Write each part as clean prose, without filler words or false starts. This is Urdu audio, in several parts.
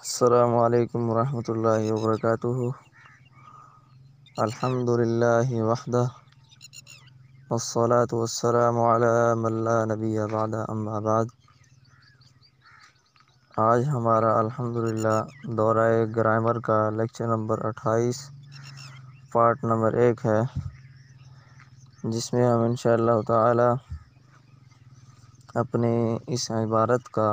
السلام علیکم ورحمۃ اللہ وبرکاتہ۔ الحمد للہ وحدہ والصلاة والسلام علی من لا نبی بعد اما بعد۔ آج ہمارا الحمدللہ دورہ گرامر کا لیکچر نمبر 28 پارٹ نمبر 1 ہے، جس میں ہم انشاءاللہ تعالی اپنی اس عبارت کا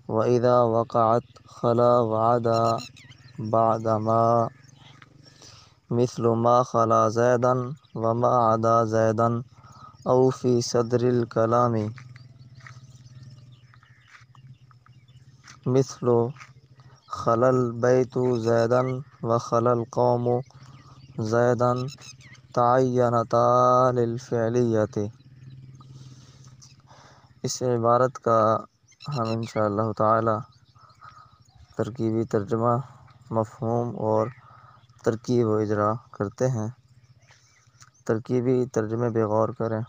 وَإِذَا وَقَعَتْ خَلَا وَعَدَا بَعْدَ مَا مثل ما خلا زیدًا وما عدا زیدًا او فی صدر الکلام مثل خلا البیت زیدًا وخلا القوم زیدًا تعینتا للفعلیت۔ اس عبارت کا ہم انشاءاللہ تعالی ترکیبی ترجمہ، مفہوم اور ترکیب و اجرا کرتے ہیں۔ ترکیبی ترجمے پہ غور کریں۔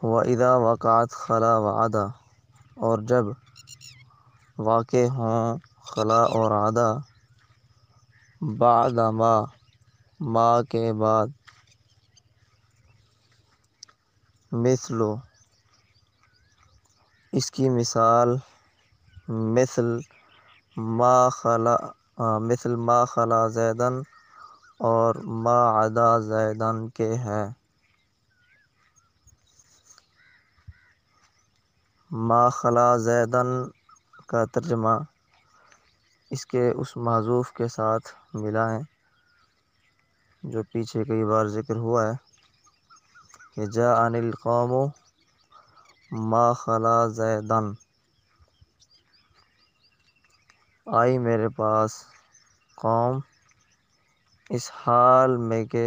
وَإِذَا وَقَعَتْ خَلَا وَعَدَا، اور جب واقع ہوں خلا اور عدا بعد ما کے بعد، مثل اس کی مثال، مثل ما خلا زیدًا اور ما عدا زیدًا کے ہے۔ ما خلا زیدًا کا ترجمہ اس کے اس محذوف کے ساتھ ملائیں جو پیچھے کئی بار ذکر ہوا ہے کہ جاءنی القوم ما خلا زیدًا، آئی میرے پاس قوم اس حال میں کہ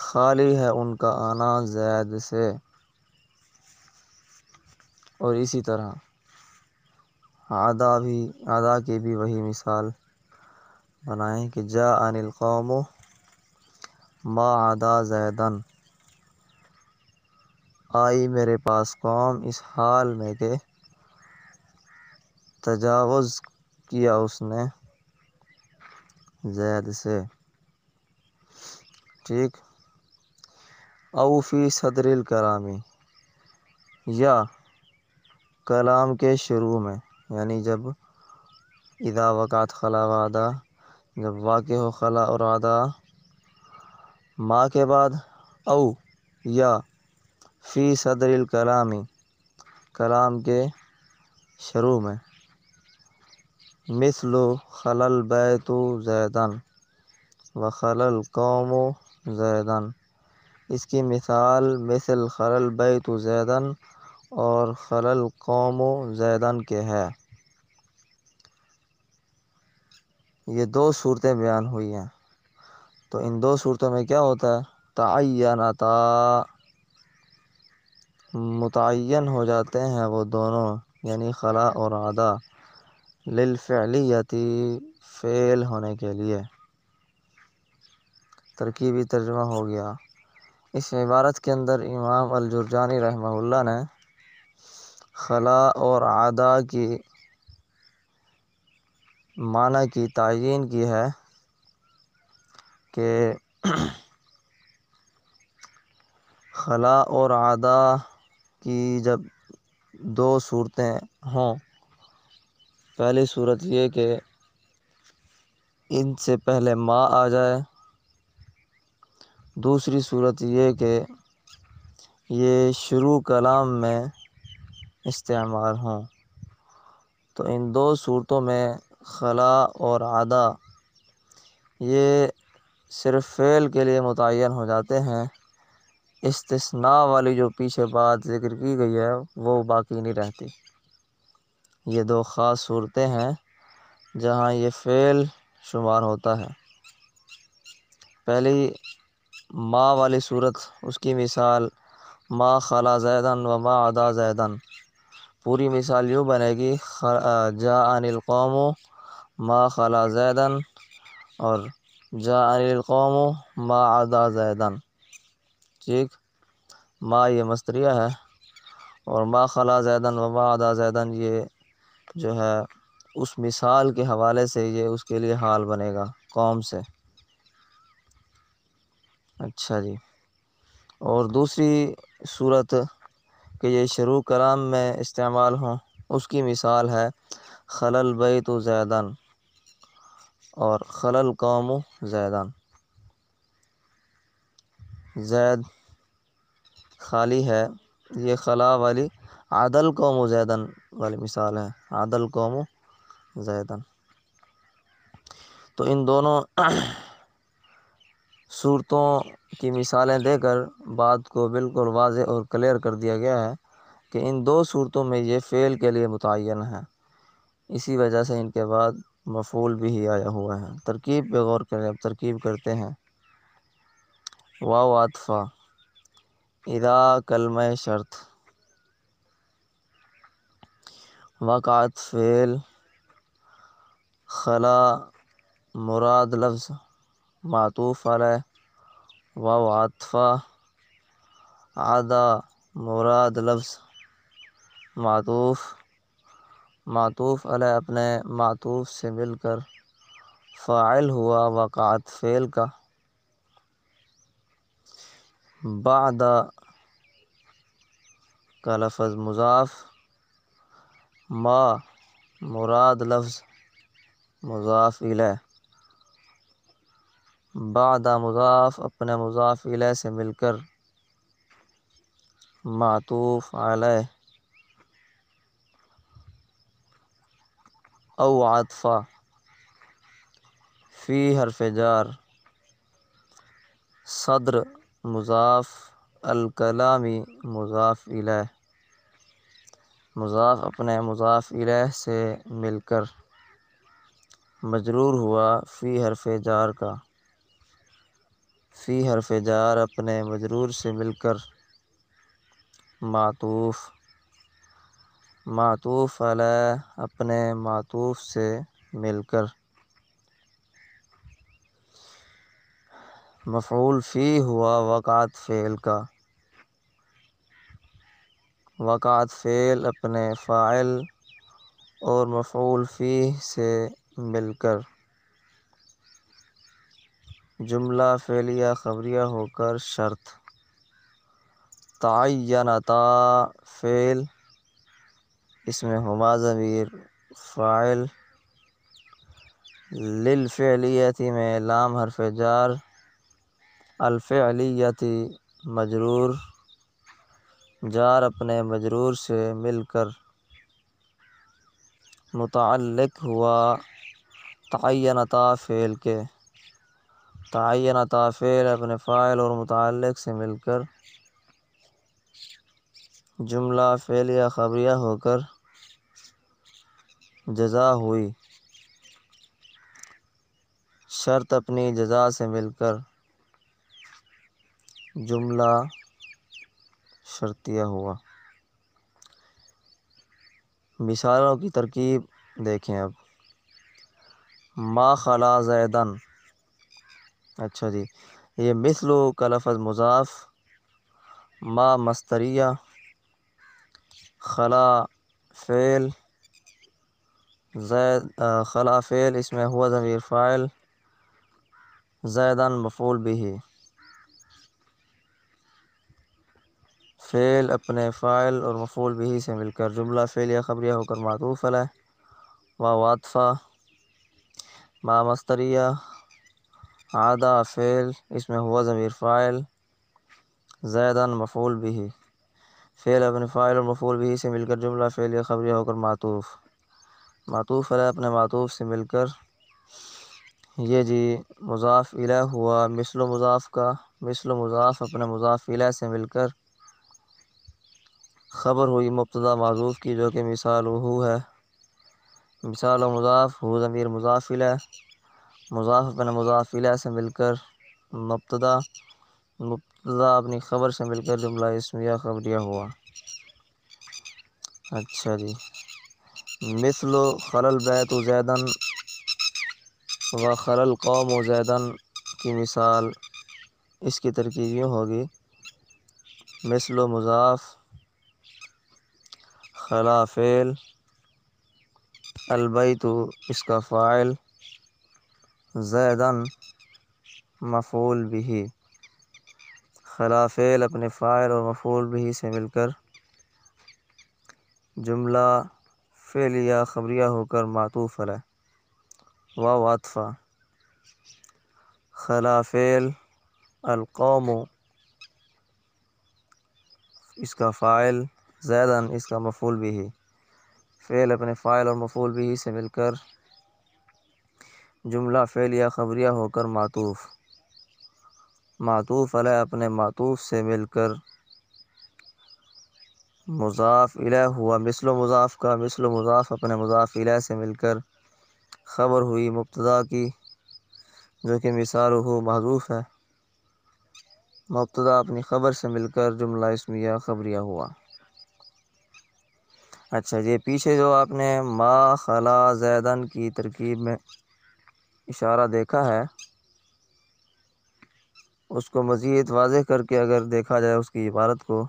خالی ہے ان کا آنا زید سے۔ اور اسی طرح عدا کی بھی وہی مثال بنائیں کہ جاءنی القوم ما عدا زیدًا، آئی میرے پاس قوم اس حال میں کہ تجاوز کیا اس نے زید سے۔ ٹھیک۔ او فی صدر الکلامی، یا کلام کے شروع میں، یعنی جب اذا وقعت خلا وعدہ، جب واقع ہو خلا اور عدا ما کے بعد، او یا فی صدر الکلامی، کلام کے شروع میں، مثل خلا البیت زیدًا وخلا القوم زیدًا، اس کی مثال مثل خلا البیت زیدًا اور خلا القوم زیدًا کے ہے۔ یہ دو صورتیں بیان ہوئی ہیں، تو ان دو صورتوں میں کیا ہوتا ہے؟ تعینتا، متعین ہو جاتے ہیں وہ دونوں، یعنی خلا اور عدا، للفعلیتی، فعل ہونے کے لیے۔ ترکیبی ترجمہ ہو گیا۔ اس عبارت کے اندر امام الجرجانی رحمہ اللہ نے خلا اور عدا کی معنی کی تعیین کی ہے کہ خلا اور عدا کی جب دو صورتیں ہوں، پہلی صورت یہ کہ ان سے پہلے ما آ جائے، دوسری صورت یہ کہ یہ شروع کلام میں استعمال ہوں۔ تو ان دو صورتوں میں خلا اور عدا یہ صرف فعل کے لیے متعین ہو جاتے ہیں، استثناء والی جو پیچھے بات ذکر کی گئی ہے وہ باقی نہیں رہتی۔ یہ دو خاص صورتیں ہیں جہاں یہ فعل شمار ہوتا ہے۔ پہلی ما والی صورت، اس کی مثال ما خلا زیدًا وما عدا زیدًا، پوری مثال یوں بنے گی جاءنی القوم ما خلا زیدًا اور جاءنی القوم ما عدا زیدًا۔ ٹھیک۔ ما یہ مصدریہ ہے اور ما خلا زیدن و ما عدا زیدن یہ جو ہے اس مثال کے حوالے سے یہ اس کے لیے حال بنے گا قوم سے۔ اچھا جی، اور دوسری صورت کہ یہ شروع کلام میں استعمال ہوں، اس کی مثال ہے خلل بیت زیدن اور خلل قوم زیدن۔ زید خالی ہے، یہ خلا والی عدل قوم زیدن والی مثال ہے، عدل قوم زیدن۔ تو ان دونوں صورتوں کی مثالیں دے کر بات کو بالکل واضح اور کلیئر کر دیا گیا ہے کہ ان دو صورتوں میں یہ فعل کے لیے متعین ہے، اسی وجہ سے ان کے بعد مفعول بھی ہی آیا ہوا ہے۔ ترکیب پہ غور کریں، اب ترکیب کرتے ہیں۔ واو عطفہ، اذا کلمہ شرط، وقعت فعل، خلا مراد لفظ معطوف علیہ، واو عطفہ، عدا مراد لفظ معطوف علیہ اپنے معطوف سے مل کر فاعل ہوا وقعت فعل کا، بعد کا لفظ مضاف، ما مراد لفظ مضاف الیہ، بعد مضاف اپنے مضاف الیہ سے مل کر معطوف علیہ، او عطفہ، فی حرف جار، صدر مضاف، الکلامی مضاف الیہ، مضاف اپنے مضاف الیہ سے مل کر مجرور ہوا فی حرف جار کا، فی حرف جار اپنے مجرور سے مل کر معطوف علیہ اپنے معطوف سے مل کر مفعول فی ہوا وقعت فعل کا، وقعت فعل اپنے فاعل اور مفعول فی سے مل کر جملہ فعلیہ خبریہ ہو کر شرط، تعینتا فعل، اس میں ہما ضمیر فاعل، للفعلیتی میں لام حرف جار، الفعلیتی مجرور، جار اپنے مجرور سے مل کر متعلق ہوا تعینتا فعل کے، تعینتا فعل اپنے فاعل اور متعلق سے مل کر جملہ فعلیہ خبریہ ہو کر جزا ہوئی، شرط اپنی جزا سے مل کر جملہ شرطیہ ہوا۔ مثالوں کی ترکیب دیکھیں اب۔ ما خلا زیدن، اچھا جی، یہ مثلو کا لفظ مضاف، ما مصدریہ، خلا فعل، خلا فعل اس میں ہوا ضمیر فاعل، زیدن مفعول بھی، فعل اپنے فاعل اور مفعول بھی سے مل کر جملہ فعلیہ خبریہ ہو کر معطوف علیہ، واو عطفہ، ما مصدریہ، عدا فعل اس میں ہوا ضمیر فاعل، زیدن مفعول بھی، فعل اپنے فاعل اور مفعول بھی سے مل کر جملہ فعلیہ خبریہ ہو کر معطوف علیہ اپنے معطوف سے مل کر یہ جی مضاف الیہ ہوا مثل مضاف کا، مثل مضاف اپنے مضاف الیہ سے مل کر خبر ہوئی مبتدا محذوف کی جو کہ مثال ہو ہے، مثال و مضاف ہو ضمیر مضاف الیہ، مضاف اپنے مضاف الیہ سے مل کر مبتدا اپنی خبر سے مل کر جملہ اسمیہ خبریہ ہوا۔ اچھا جی، مثل خلل بیت زیدن و خلل قوم زیدن کی مثال اس کی ترکیب یوں ہوگی، مثل مضاف خلا فعل، البیت اس کا فاعل، زیدن مفعول بھی، خلا فعل اپنے فاعل اور مفعول بھی سے مل کر جملہ فعلیہ خبریہ ہو کر معطوف علیہ واو عطفہ، خلا فعل، القوم اس کا فاعل، زیدن اس کا مفعول بھی، فعل اپنے فاعل اور مفعول بھی سے مل کر جملہ فعلیہ خبریہ ہو کر معطوف علیہ اپنے معطوف سے مل کر مضاف الیہ ہوا، مثل و مضاف کا مثل و مضاف اپنے مضاف الیہ سے مل کر خبر ہوئی مبتدا کی، جو کہ مثال ہو محذوف ہے، مبتدا اپنی خبر سے مل کر جملہ اسمیہ خبریہ ہوا۔ اچھا یہ پیچھے جو آپ نے ما خلا زیدن کی ترکیب میں اشارہ دیکھا ہے، اس کو مزید واضح کر کے اگر دیکھا جائے اس کی عبارت کو،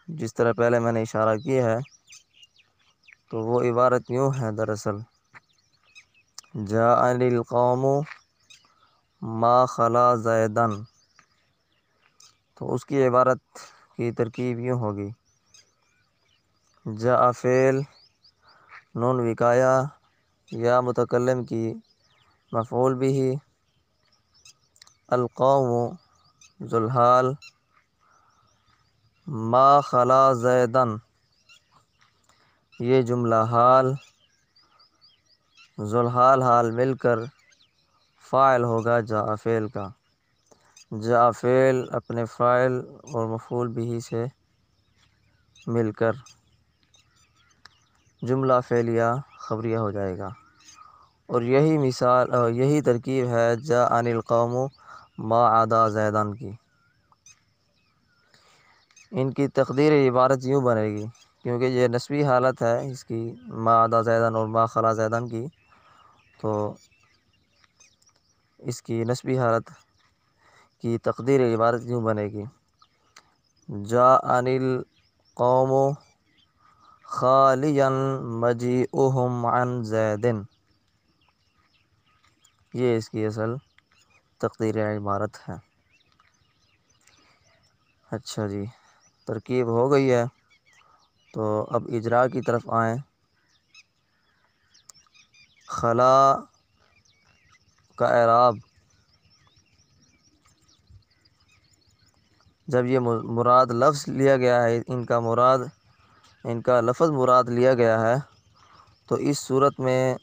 جس طرح پہلے میں نے اشارہ کیا ہے، تو وہ عبارت یوں ہے دراصل، جاءنی القوم ما خلا زیدن، تو اس کی عبارت کی ترکیب یوں ہوگی، جاء فعل، نون وقایہ یا متکلم کی مفعول بھی، القوم ذوالحال، ما خلا زیدن یہ جملہ حال، ذوالحال حال مل کر فاعل ہوگا جاء فعل کا، جاء فعل اپنے فاعل اور مفعول بھی سے مل کر جملہ فعلیہ خبریہ ہو جائے گا، اور یہی مثال یہی ترکیب ہے جاءنی القوم ما عدا زیدن کی۔ ان کی تقدیر عبارت یوں بنے گی، کیونکہ یہ نسبی حالت ہے اس کی، ما عدا زیدن اور ما خلا زیدن کی، تو اس کی نسبی حالت کی تقدیر عبارت یوں بنے گی، جاءنی القوم خالیا مجیئهم عن زید، یہ اس کی اصل تقدیر عبارت ہے۔ اچھا جی، ترکیب ہو گئی ہے، تو اب اجراء کی طرف آئیں۔ خلا کا اعراب، جب یہ مراد لفظ لیا گیا ہے، ان کا لفظ مراد لیا گیا ہے، تو اس صورت میں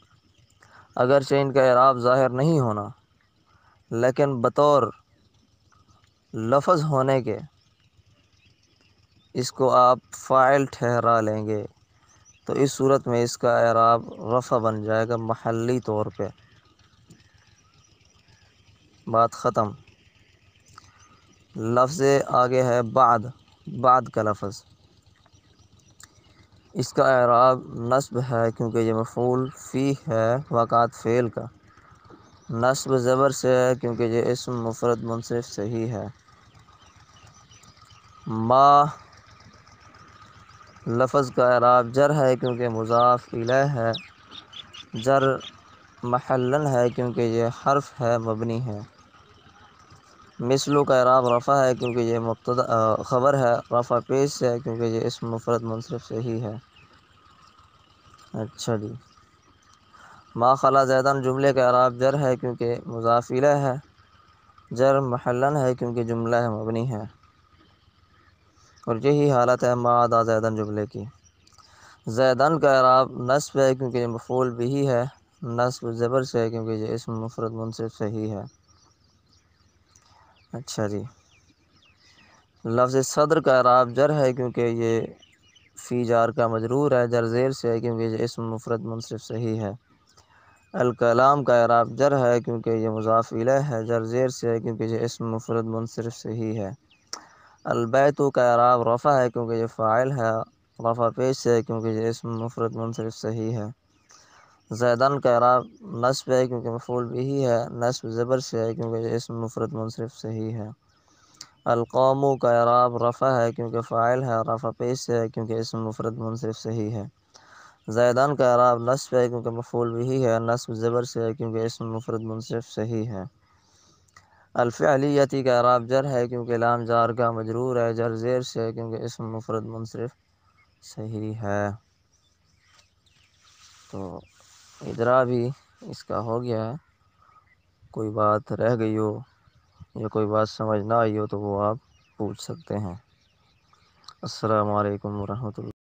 اگرچہ ان کا اعراب ظاہر نہیں ہونا، لیکن بطور لفظ ہونے کے اس کو آپ فاعل ٹھہرا لیں گے، تو اس صورت میں اس کا اعراب رفع بن جائے گا محلی طور پہ، بات ختم۔ لفظ آگے ہے بعد کا لفظ، اس کا اعراب نصب ہے، کیونکہ یہ مفعول فی ہے واقعات فعل کا، نصب زبر سے ہے کیونکہ یہ اسم مفرد منصرف سے ہی ہے۔ ما لفظ کا اعراب جر ہے کیونکہ مضاف الیہ ہے، جر محلن ہے کیونکہ یہ حرف ہے مبنی ہے۔ مثلو کا اعراب رفع ہے کیونکہ یہ مبتدا خبر ہے، رفع پیش سے ہے کیونکہ یہ اسم مفرد منصرف سے ہی ہے۔ اچھا جی، ما خلا زیدن جملے کا اعراب جر ہے کیونکہ مضاف الیہ ہے، جر محلن ہے کیونکہ جملہ مبنی ہے، اور یہی حالت ہے ما عدا زیدن جملے کی۔ زیدن کا اعراب نصب ہے کیونکہ یہ مفعول بھی ہے، نصب زبر سے ہے کیونکہ یہ اسم مفرد منصرف سے ہی ہے۔ اچھا جی، لفظ صدر کا اعراب جر ہے کیونکہ یہ فی جار کا مجرور ہے، جر زیر سے ہے کیونکہ یہ اسم مفرد منصرف سے ہی ہے۔ الکلام کا اعراب جر ہے کیونکہ یہ مضاف الیہ ہے، جر زیر سے ہے کیونکہ یہ اسم مفرد منصرف سے ہی ہے۔ البیت کا اعراب رفع ہے کیونکہ یہ فاعل ہے، رفع پیش سے ہے کیونکہ یہ اسم مفرد منصرف سے ہی ہے۔ زیدن کا اعراب نصب ہے کیونکہ مفعول بھی ہے، نصب زبر سے ہے کیونکہ یہ اسم مفرد منصرف سے ہی ہے۔ القوم کا اعراب رفع ہے کیونکہ فاعل ہے، رفع پیش سے ہے کیونکہ اسم مفرد منصرف صحیح ہے۔ زیدان کا اعراب نصب ہے کیونکہ مفعول بھی ہے، نصب زبر سے ہے کیونکہ اسم مفرد منصرف صحیح ہے۔ الفعلیتی کا اعراب جر ہے کیونکہ لام جار کا مجرور ہے، جر زیر سے ہے کیونکہ اسم مفرد منصرف صحیح ہے۔ تو ادرا بھی اس کا ہو گیا ہے، کوئی بات رہ گئی ہو یا کوئی بات سمجھ نہ آئی ہو تو وہ آپ پوچھ سکتے ہیں۔ السلام علیکم ورحمۃ اللہ۔